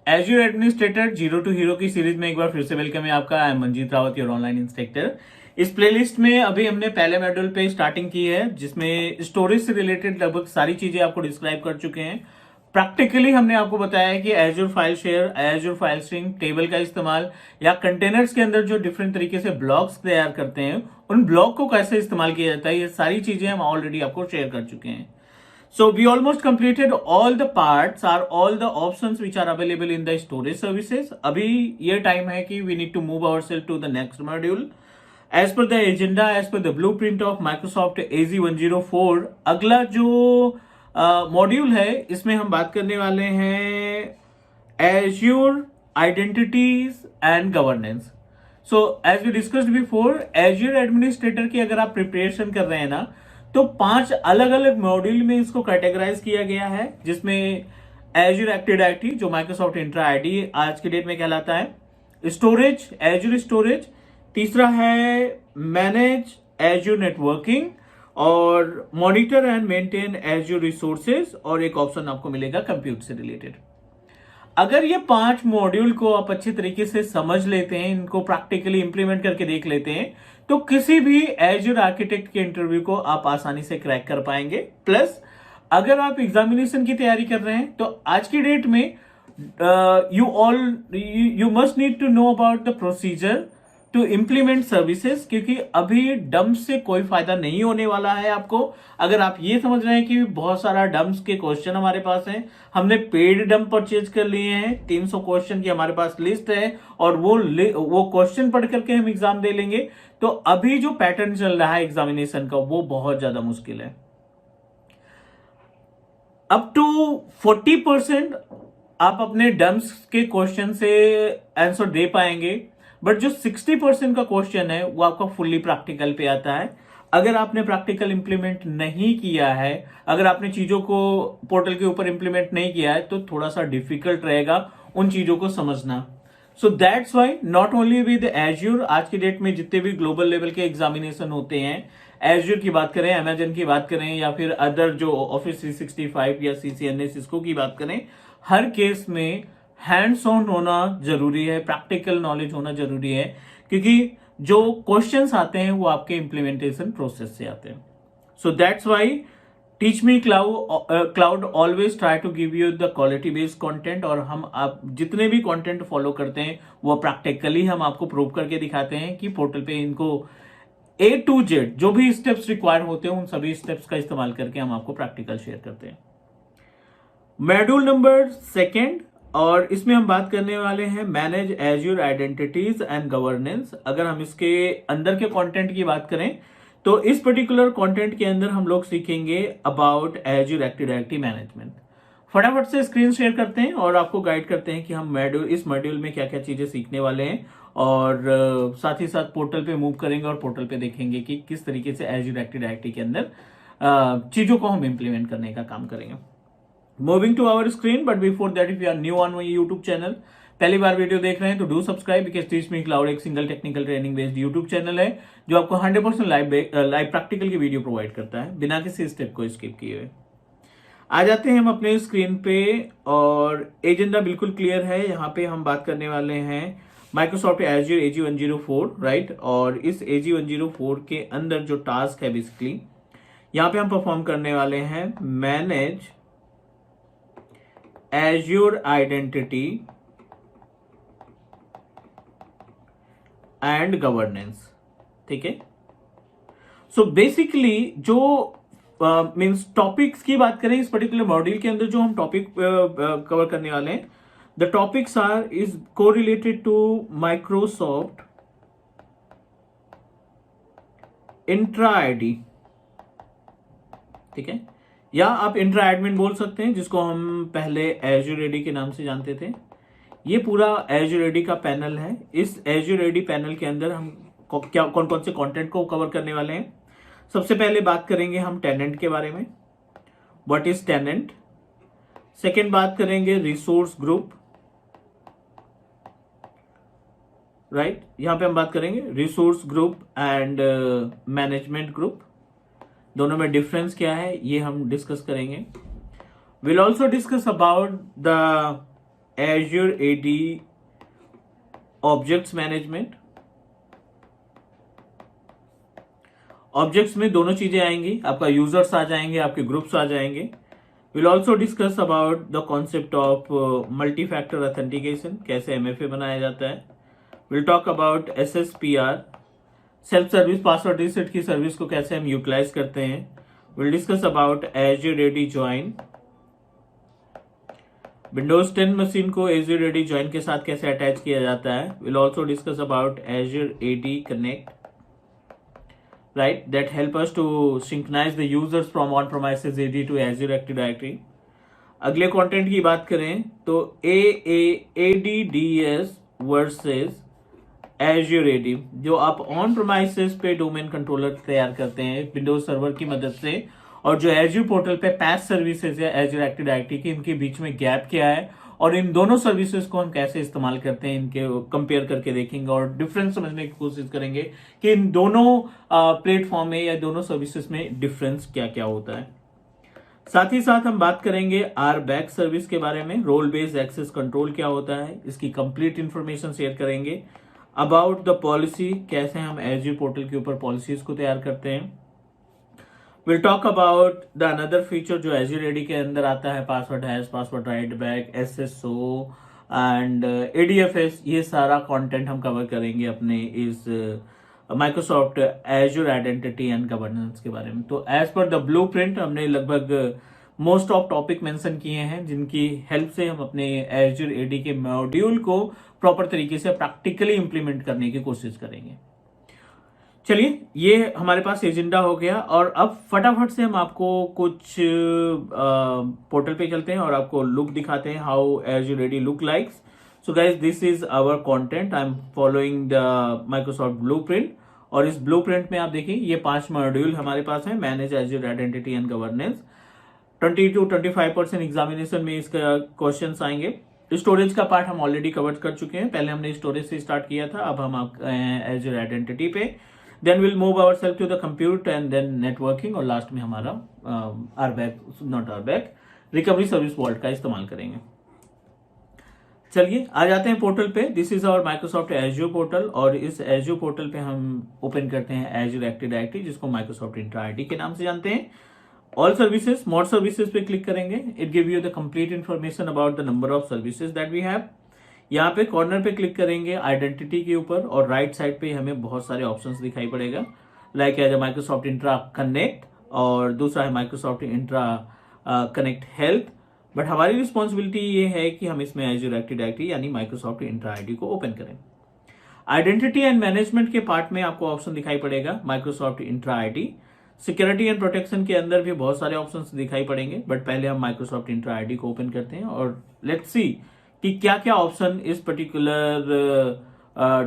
Azure administrator zero to hero की series में एक बार फिर से वेलकम है आपका। I am Manjeet Rawat, your online instructor. इस प्लेलिस्ट में अभी हमने पहले मॉड्यूल पे स्टार्टिंग की है, जिसमें स्टोरेज से रिलेटेड लगभग सारी चीजें आपको डिस्क्राइब कर चुके हैं। प्रैक्टिकली हमने आपको बताया है कि azure file share, azure file stream, table का इस्तेमाल या कंटेनर्स के अंदर जो डिफरेंट तरीके से ब्लॉक्स तैयार करते हैं, उन ब्लॉक को कैसे इस्तेमाल किया जाता है, ये सारी चीजें हम ऑलरेडी आपको शेयर कर चुके हैं। So we almost completed all the parts, are all the options which are available in the storage services. अभी ये time है कि we need to move ourselves to the next module. As per the agenda, as per the blueprint of Microsoft AZ-104, अगला जो module है इसमें हम बात करने वाले हैं Azure Identities and Governance. So as we discussed before, Azure Administrator की अगर आप प्रिपरेशन कर रहे हैं ना, तो 5 अलग अलग मॉड्यूल में इसको कैटेगराइज किया गया है, जिसमें Azure Active Directory जो Microsoft Entra ID आज के डेट में कहलाता है, स्टोरेज Azure स्टोरेज, तीसरा है मैनेज Azure नेटवर्किंग और monitor and maintain Azure resources, और एक ऑप्शन आपको मिलेगा कंप्यूट से रिलेटेड। अगर ये 5 मॉड्यूल को आप अच्छे तरीके से समझ लेते हैं, इनको प्रैक्टिकली इंप्लीमेंट करके देख लेते हैं, तो किसी भी एज्योर आर्किटेक्ट के इंटरव्यू को आप आसानी से क्रैक कर पाएंगे। प्लस अगर आप एग्जामिनेशन की तैयारी कर रहे हैं, तो आज की डेट में you must need to know about the procedure to implement services, क्योंकि अभी डम्प से कोई फायदा नहीं होने वाला है आपको। अगर आप ये समझ रहे हैं कि बहुत सारा डम्प्स के क्वेश्चन हमारे पास हैं, हमने पेड डम्प परचेज कर लिए हैं, 300 क्वेश्चन की हमारे पास लिस्ट है, और वो क्वेश्चन पढ़ करके हम एग्जाम दे लेंगे, तो अभी जो पैटर्न चल रहा है एग्जामिनेशन का वो बहुत ज्यादा मुश्किल है। अप टू 40% आप अपने डम्प्स के क्वेश्चन से आंसर दे पाएंगे, बट जो 60% का क्वेश्चन है वो आपका फुल्ली प्रैक्टिकल पे आता है। अगर आपने प्रैक्टिकल इंप्लीमेंट नहीं किया है, अगर आपने चीजों को पोर्टल के ऊपर इंप्लीमेंट नहीं किया है, तो थोड़ा सा डिफिकल्ट रहेगा उन चीजों को समझना। सो that's why not only with azure, आज की डेट में जितने भी ग्लोबल लेवल के एग्जामिनेशन होते हैं, एज्योर की बात करें, अमेजन की बात करें, या फिर अदर जो ऑफिस 365 या CCNA सिस्को की बात करें, हर केस में हैंड्स ऑन होना जरूरी है, प्रैक्टिकल नॉलेज होना जरूरी है, क्योंकि जो क्वेश्चंस आते हैं वो आपके इंप्लीमेंटेशन प्रोसेस से आते हैं। So that's why Teach me Cloud always try to give you the quality based content, और हम आप जितने भी कंटेंट फॉलो करते हैं वो प्रैक्टिकली हम आपको प्रूव करके दिखाते हैं कि पोर्टल पे इनको A to Z जो भी स्टेप्स रिक्वायर होते हैं, उन सभी स्टेप्स का इस्तेमाल करके हम आपको प्रैक्टिकल शेयर करते हैं। मॉड्यूल नंबर 2, और इसमें हम बात करने वाले हैं manage azure identities and governance. अगर हम इसके अंदर के कंटेंट की बात करें, तो इस पर्टिकुलर कंटेंट के अंदर हम लोग सीखेंगे about azure active directory management. फटाफट से स्क्रीन शेयर करते हैं और आपको गाइड करते हैं कि हम इस मॉड्यूल में क्या क्या चीजें सीखने वाले हैं, और साथ ही साथ पोर्टल पे मूव करेंगे और पोर्टल पे देखेंगे कि किस तरीके से एज्योर एक्टिव डायरेक्टरी के अंदर चीजों को हम इंप्लीमेंट करने का काम करेंगे। Moving to our screen, but before that if you are new on my YouTube channel, पहली बार वीडियो देख रहे हैं, तो do subscribe, because teach me cloud एक single technical training based YouTube channel है जो आपको 100% लाइव प्रैक्टिकल की वीडियो प्रोवाइड करता है बिना किसी स्टेप को स्किप किए हुए। आ जाते हैं हम अपने स्क्रीन पे, और एजेंडा बिल्कुल क्लियर है। यहाँ पे हम बात करने वाले हैं माइक्रोसॉफ्ट एज्योर AZ-104, राइट। और इस AZ-104 के अंदर जो टास्क है, बेसिकली यहाँ पे हम परफॉर्म करने वाले हैं manage azure identity and governance, ठीक है। सो बेसिकली जो मीन्स टॉपिक्स की बात करें, इस पर्टिकुलर मॉड्यूल के अंदर जो हम टॉपिक कवर करने वाले हैं, the topics are is corelated to Microsoft Entra ID, ठीक है, या आप इंट्रा एडमिन बोल सकते हैं, जिसको हम पहले एज्योर एडी के नाम से जानते थे। ये पूरा एज्योर एडी का पैनल है। इस एज्योर एडी पैनल के अंदर हम कौन कौन से कंटेंट को कवर करने वाले हैं। सबसे पहले बात करेंगे हम टेनेंट के बारे में, व्हाट इज टेनेंट। सेकेंड बात करेंगे रिसोर्स ग्रुप, राइट। यहां पे हम बात करेंगे resource group and management group, दोनों में डिफरेंस क्या है ये हम डिस्कस करेंगे। Will also discuss about the Azure AD objects management. Objects में दोनों चीजें आएंगी, आपका यूजर्स आ जाएंगे, आपके ग्रुप्स आ जाएंगे। Will also discuss about the concept of multi factor authentication, कैसे MFA बनाया जाता है। Will talk about SSPR, self service password reset की सर्विस को कैसे हम यूटिलाइज करते हैं। Will discuss about Azure AD join, Windows 10 machine को Azure AD ज्वाइन के साथ कैसे अटैच किया जाता है। Will also discuss about Azure AD connect, right, that help us to synchronize the users from on-premises AD to Azure Active Directory। अगले content की बात करें तो ADDS वर्सेस Azure AD, जो आप ऑन प्रोमाइसेस पे डोमेन कंट्रोलर तैयार करते हैं विंडोज सर्वर की मदद से, और जो Azure पोर्टल पे पैच सर्विसेज है Azure एक्टिव डायरेक्टरी की, इनके बीच में गैप क्या है और इन दोनों सर्विसेज को हम कैसे इस्तेमाल करते हैं, इनके कंपेयर करके देखेंगे और डिफरेंस समझने की कोशिश करेंगे कि इन दोनों प्लेटफॉर्म में या दोनों सर्विसेज में डिफरेंस क्या क्या होता है। साथ ही साथ हम बात करेंगे RBAC सर्विस के बारे में, रोल बेस्ड एक्सेस कंट्रोल क्या होता है, इसकी कंप्लीट इंफॉर्मेशन शेयर करेंगे। अबाउट द पॉलिसी, कैसे हम Azure पोर्टल के ऊपर पॉलिसीज को तैयार करते हैं। Will talk about the another feature जो Azure AD के अंदर आता है, password hash, password right back, SSO and ADFS, ये सारा कंटेंट हम कवर करेंगे अपने इस Microsoft Azure identity and governance के बारे में। तो एज पर द ब्लूप्रिंट हमने लगभग मोस्ट ऑफ टॉपिक मेंशन किए हैं, जिनकी हेल्प से हम अपने Azure AD के मॉड्यूल को प्रॉपर तरीके से प्रैक्टिकली इंप्लीमेंट करने की कोशिश करेंगे। चलिए, ये हमारे पास एजेंडा हो गया और अब फटाफट से हम आपको कुछ पोर्टल पे चलते हैं और आपको लुक दिखाते हैं, how Azure AD look likes. So guys, this is our content, I am following the Microsoft blueprint, और इस ब्लूप्रिंट में आप देखिए ये 5 मॉड्यूल हमारे पास है। Manage Azure identity and governance, 20-25% examination में इसका क्वेश्चन आएंगे। स्टोरेज का पार्ट हम ऑलरेडी कवर कर चुके हैं, पहले हमने स्टोरेज से स्टार्ट किया था, अब हम Azure आइडेंटिटी पे, then will move our self to the compute and then networking, और लास्ट में हमारा RBAC रिकवरी सर्विस वॉल्ट का इस्तेमाल करेंगे। चलिए, आ जाते हैं पोर्टल पे। This is our Microsoft Azure portal, और इस Azure पोर्टल पे हम ओपन करते हैं Azure एक्टिव डायरेक्टरी, जिसको माइक्रोसॉफ्ट इंट्रा आईडी के नाम से जानते हैं। ऑल सर्विसेज, मोर सर्विसेज पे क्लिक करेंगे, it give you the complete information about the number of services that we have. यहाँ पे कॉर्नर पे क्लिक करेंगे आइडेंटिटी के ऊपर, और राइट साइड पे हमें बहुत सारे ऑप्शंस दिखाई पड़ेगा, like as Microsoft Entra Connect, और दूसरा है Microsoft Entra Connect Health. But हमारी रिस्पॉन्सिबिलिटी ये है कि हम इसमें Azure एक्टिव डायरेक्टरी यानी माइक्रोसॉफ्ट इंट्रा आईडी को ओपन करें। आइडेंटिटी एंड मैनेजमेंट के पार्ट में आपको ऑप्शन दिखाई पड़ेगा Microsoft Entra ID. Security and protection के अंदर भी बहुत सारे ऑप्शंस दिखाई पड़ेंगे, बट पहले हम माइक्रोसॉफ्ट इंट्रा आईडी को ओपन करते हैं और लेट्स सी कि क्या क्या ऑप्शन इस पर्टिकुलर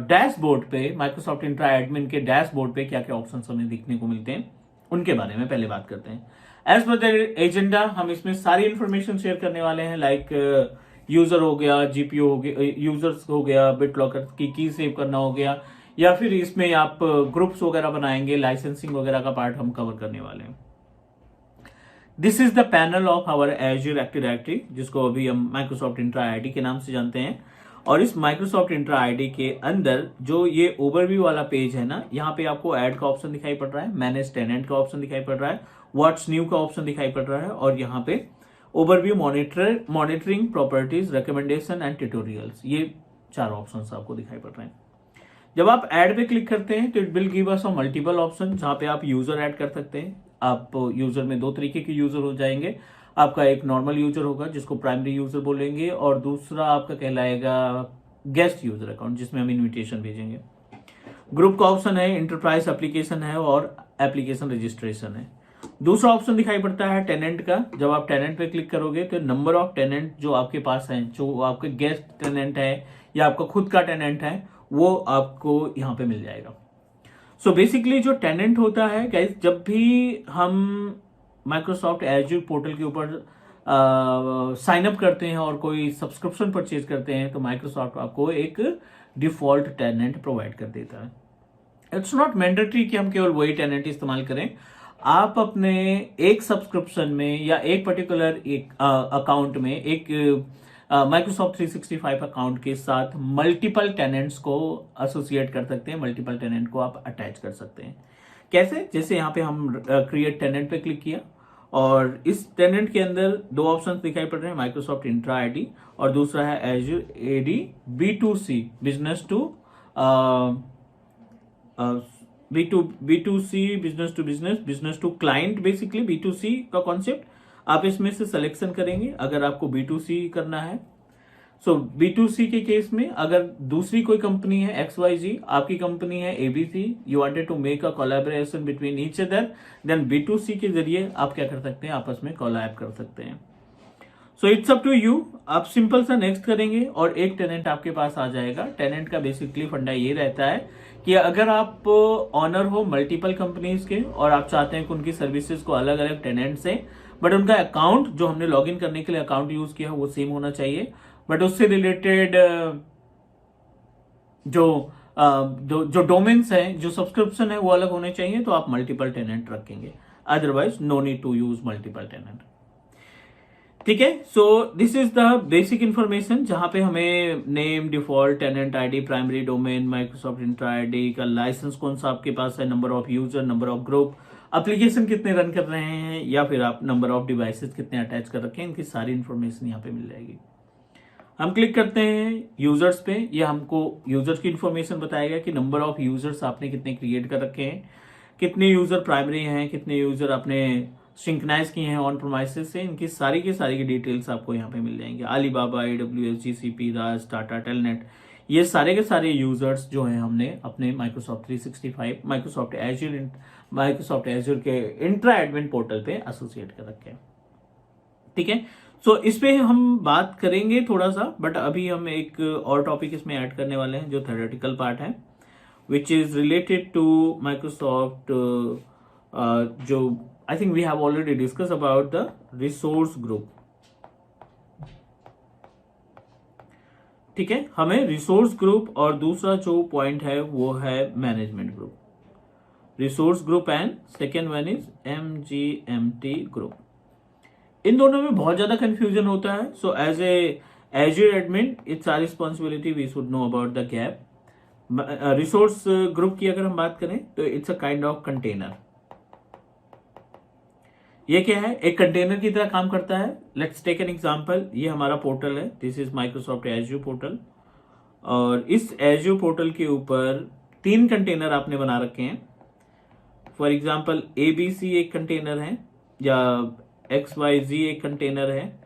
डैशबोर्ड पे, माइक्रोसॉफ्ट इंट्रा एडमिन के डैशबोर्ड पे क्या क्या ऑप्शंस हमें दिखने को मिलते हैं, उनके बारे में पहले बात करते हैं। एज पर द एजेंडा हम इसमें सारी इंफॉर्मेशन शेयर करने वाले हैं, लाइक यूजर हो गया, GPU हो गया, यूजर्स हो गया, बिटलॉकर की की सेव करना हो गया, या फिर इसमें आप ग्रुप्स वगैरह बनाएंगे, लाइसेंसिंग वगैरह का पार्ट हम कवर करने वाले हैं। This is the panel of our Azure active directory, जिसको अभी हम माइक्रोसॉफ्ट इंट्रा आईडी के नाम से जानते हैं। और इस माइक्रोसॉफ्ट इंट्रा आईडी के अंदर जो ये ओवरव्यू वाला पेज है ना, यहाँ पे आपको ऐड का ऑप्शन दिखाई पड़ रहा है, मैनेज टेनेंट का ऑप्शन दिखाई पड़ रहा है, व्हाट्स न्यू का ऑप्शन दिखाई पड़ रहा है, और यहाँ पे overview, monitoring, properties, recommendation and tutorials, ये 4 ऑप्शन आपको दिखाई पड़ रहे हैं। जब आप ऐड पे क्लिक करते हैं तो it will give us multiple option, जहां पे आप यूजर ऐड कर सकते हैं। आप यूजर में 2 तरीके के यूजर हो जाएंगे, आपका एक नॉर्मल यूजर होगा जिसको प्राइमरी यूजर बोलेंगे, और दूसरा आपका कहलाएगा गेस्ट यूजर अकाउंट, जिसमें हम इन्विटेशन भेजेंगे। ग्रुप का ऑप्शन है, इंटरप्राइज एप्लीकेशन है, और एप्लीकेशन रजिस्ट्रेशन है। दूसरा ऑप्शन दिखाई पड़ता है टेनेंट का। जब आप टेनेंट पे क्लिक करोगे तो नंबर ऑफ टेनेंट जो आपके पास है, जो आपके गेस्ट टेनेंट है या आपका खुद का टेनेंट है, वो आपको यहाँ पे मिल जाएगा। सो बेसिकली जो टेनेंट होता है गाइस, जब भी हम माइक्रोसॉफ्ट Azure पोर्टल के ऊपर साइन अप करते हैं और कोई सब्सक्रिप्शन परचेज करते हैं, तो माइक्रोसॉफ्ट आपको एक डिफॉल्ट टेनेंट प्रोवाइड कर देता है। इट्स नॉट मैंडेटरी कि हम केवल वही टेनेंट इस्तेमाल करें। आप अपने एक सब्सक्रिप्शन में या एक पर्टिकुलर एक अकाउंट में एक माइक्रोसॉफ्ट 365 अकाउंट के साथ मल्टीपल टेनेंट्स को एसोसिएट कर सकते हैं, मल्टीपल टेनेंट को आप अटैच कर सकते हैं। कैसे? जैसे यहाँ पे हम क्रिएट टेनेंट पे क्लिक किया और इस टेनेंट के अंदर दो ऑप्शंस दिखाई पड़ रहे हैं, माइक्रोसॉफ्ट इंट्रा आईडी और दूसरा है Azure AD B2C, business to B2C, business to business, business to client, basically B2C का कॉन्सेप्ट आप इसमें से सिलेक्शन करेंगे अगर आपको B2C करना है। सो B2C के केस में अगर दूसरी कोई कंपनी है XYZ, आपकी कंपनी है ABC, you wanted to make a collaboration between each other, then B2C के जरिए आप क्या कर सकते हैं, आपस में कोलैब कर सकते हैं। So it's up to you, आप सिंपल सा नेक्स्ट करेंगे और एक टेनेंट आपके पास आ जाएगा। टेनेंट का बेसिकली फंडा ये रहता है कि अगर आप ऑनर हो मल्टीपल कंपनीज के और आप चाहते हैं कि उनकी सर्विसेज को अलग अलग टेनेंट से, बट उनका अकाउंट जो हमने लॉगिन करने के लिए अकाउंट यूज किया वो सेम होना चाहिए, बट उससे रिलेटेड जो डोमेन्स हैं, जो सब्सक्रिप्शन है वो अलग होने चाहिए, तो आप मल्टीपल टेनेंट रखेंगे। Otherwise no need to use multiple tenant. ठीक है, so this is the basic information जहां पे हमें name, default, tenant ID, primary domain, Microsoft Entra ID का लाइसेंस कौन सा आपके पास है, number of user, number of group, application कितने रन कर रहे हैं, या फिर आप नंबर ऑफ डिवाइसेस कितने अटैच कर रखे हैं, इनकी सारी इंफॉर्मेशन यहाँ पे मिल जाएगी। हम क्लिक करते हैं यूजर्स पे, ये हमको यूजर्स की इंफॉर्मेशन बताएगा कि नंबर ऑफ यूजर्स आपने कितने क्रिएट कर रखे हैं, कितने यूजर प्राइमरी हैं, कितने यूजर आपने सिंक्रोनाइज किए हैं ऑन प्रोमाइसेस से, इनकी सारी की डिटेल्स आपको यहाँ पे मिल जाएंगे। अलीबाबा, AWS, GCP, राज, टाटा, टेलनेट, ये सारे के सारे यूजर्स जो हैं हमने अपने माइक्रोसॉफ्ट 365, माइक्रोसॉफ्ट एज्योर के इंट्रा एडमिन पोर्टल पे एसोसिएट कर रखे हैं। ठीक है, सो इस पे हम बात करेंगे थोड़ा सा, बट अभी हम एक और टॉपिक इसमें ऐड करने वाले हैं जो थ्योरेटिकल पार्ट है, which is related to Microsoft, जो I think we have already discussed about the resource group। ठीक है, हमें रिसोर्स ग्रुप और दूसरा जो पॉइंट है वो है management group, resource group and second one is MGMT group. इन दोनों में बहुत ज्यादा कंफ्यूजन होता है। So as Azure admin it's our responsibility, we should know about the gap. Resource group की अगर हम बात करें तो it's a kind of container. ये क्या है? एक कंटेनर की तरह काम करता है। लेट्स टेक एन एग्जांपल, ये हमारा पोर्टल है, this is Microsoft azure portal, और इस एज्योर पोर्टल के ऊपर 3 कंटेनर आपने बना रखे हैं। फॉर एग्जांपल ABC एक कंटेनर है, या XYZ एक कंटेनर है,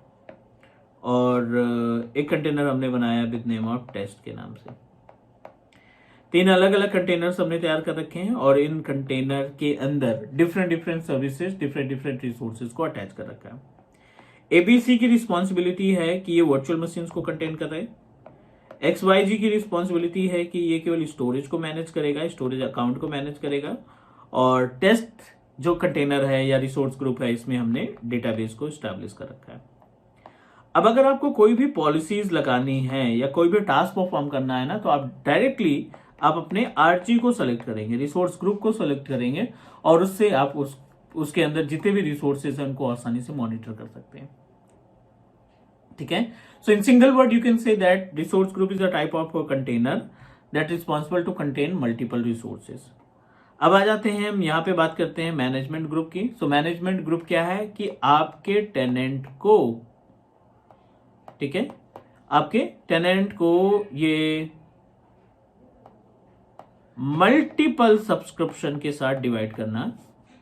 और एक कंटेनर हमने बनाया विद नेम ऑफ टेस्ट के नाम से। 3 अलग अलग कंटेनर्स हमने तैयार कर रखे हैं और इन कंटेनर के अंदर डिफरेंट सर्विसेज, डिफरेंट रिसोर्सेज को अटैच कर रखा है। ABC की रिस्पॉन्सिबिलिटी है कि ये वर्चुअल मशीन्स को कंटेन कर रहे। XYZ की रिस्पॉन्सिबिलिटी है कि ये केवल स्टोरेज को मैनेज करेगा, स्टोरेज अकाउंट को मैनेज करेगा, और टेस्ट जो कंटेनर है या रिसोर्स ग्रुप है, इसमें हमने डेटाबेस को स्टैब्लिश कर रखा है। अब अगर आपको कोई भी पॉलिसीज लगानी है या कोई भी टास्क परफॉर्म करना है ना, तो आप डायरेक्टली आप अपने RG को सेलेक्ट करेंगे, रिसोर्स ग्रुप को सेलेक्ट करेंगे, और उससे आप उसके अंदर जितने भी रिसोर्सेज हैं उनको आसानी से मॉनिटर कर सकते हैं। ठीक है, so in single word you can say that resource group is a type of container that is responsible to contain multiple resources. अब आ जाते हैं, हम यहाँ पे बात करते हैं मैनेजमेंट ग्रुप की। सो मैनेजमेंट ग्रुप क्या है कि आपके टेनेंट को, ठीक है, आपके टेनेंट को ये मल्टीपल सब्सक्रिप्शन के साथ डिवाइड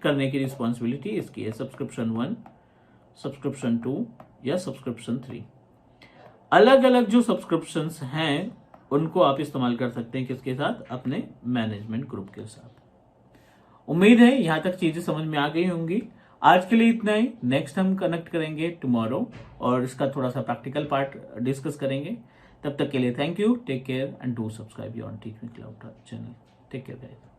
करने की रिस्पॉन्सिबिलिटी इसकी है। सब्सक्रिप्शन 1, सब्सक्रिप्शन 2 या सब्सक्रिप्शन 3, अलग अलग जो सब्सक्रिप्शंस हैं उनको आप इस्तेमाल कर सकते हैं किसके साथ? अपने मैनेजमेंट ग्रुप के साथ। उम्मीद है यहां तक चीजें समझ में आ गई होंगी। आज के लिए इतना ही, नेक्स्ट हम कनेक्ट करेंगे टुमारो और इसका थोड़ा सा प्रैक्टिकल पार्ट डिस्कस करेंगे। तब तक के लिए thank you, take care and do subscribe your Teach Me Cloud channel. Take care guys.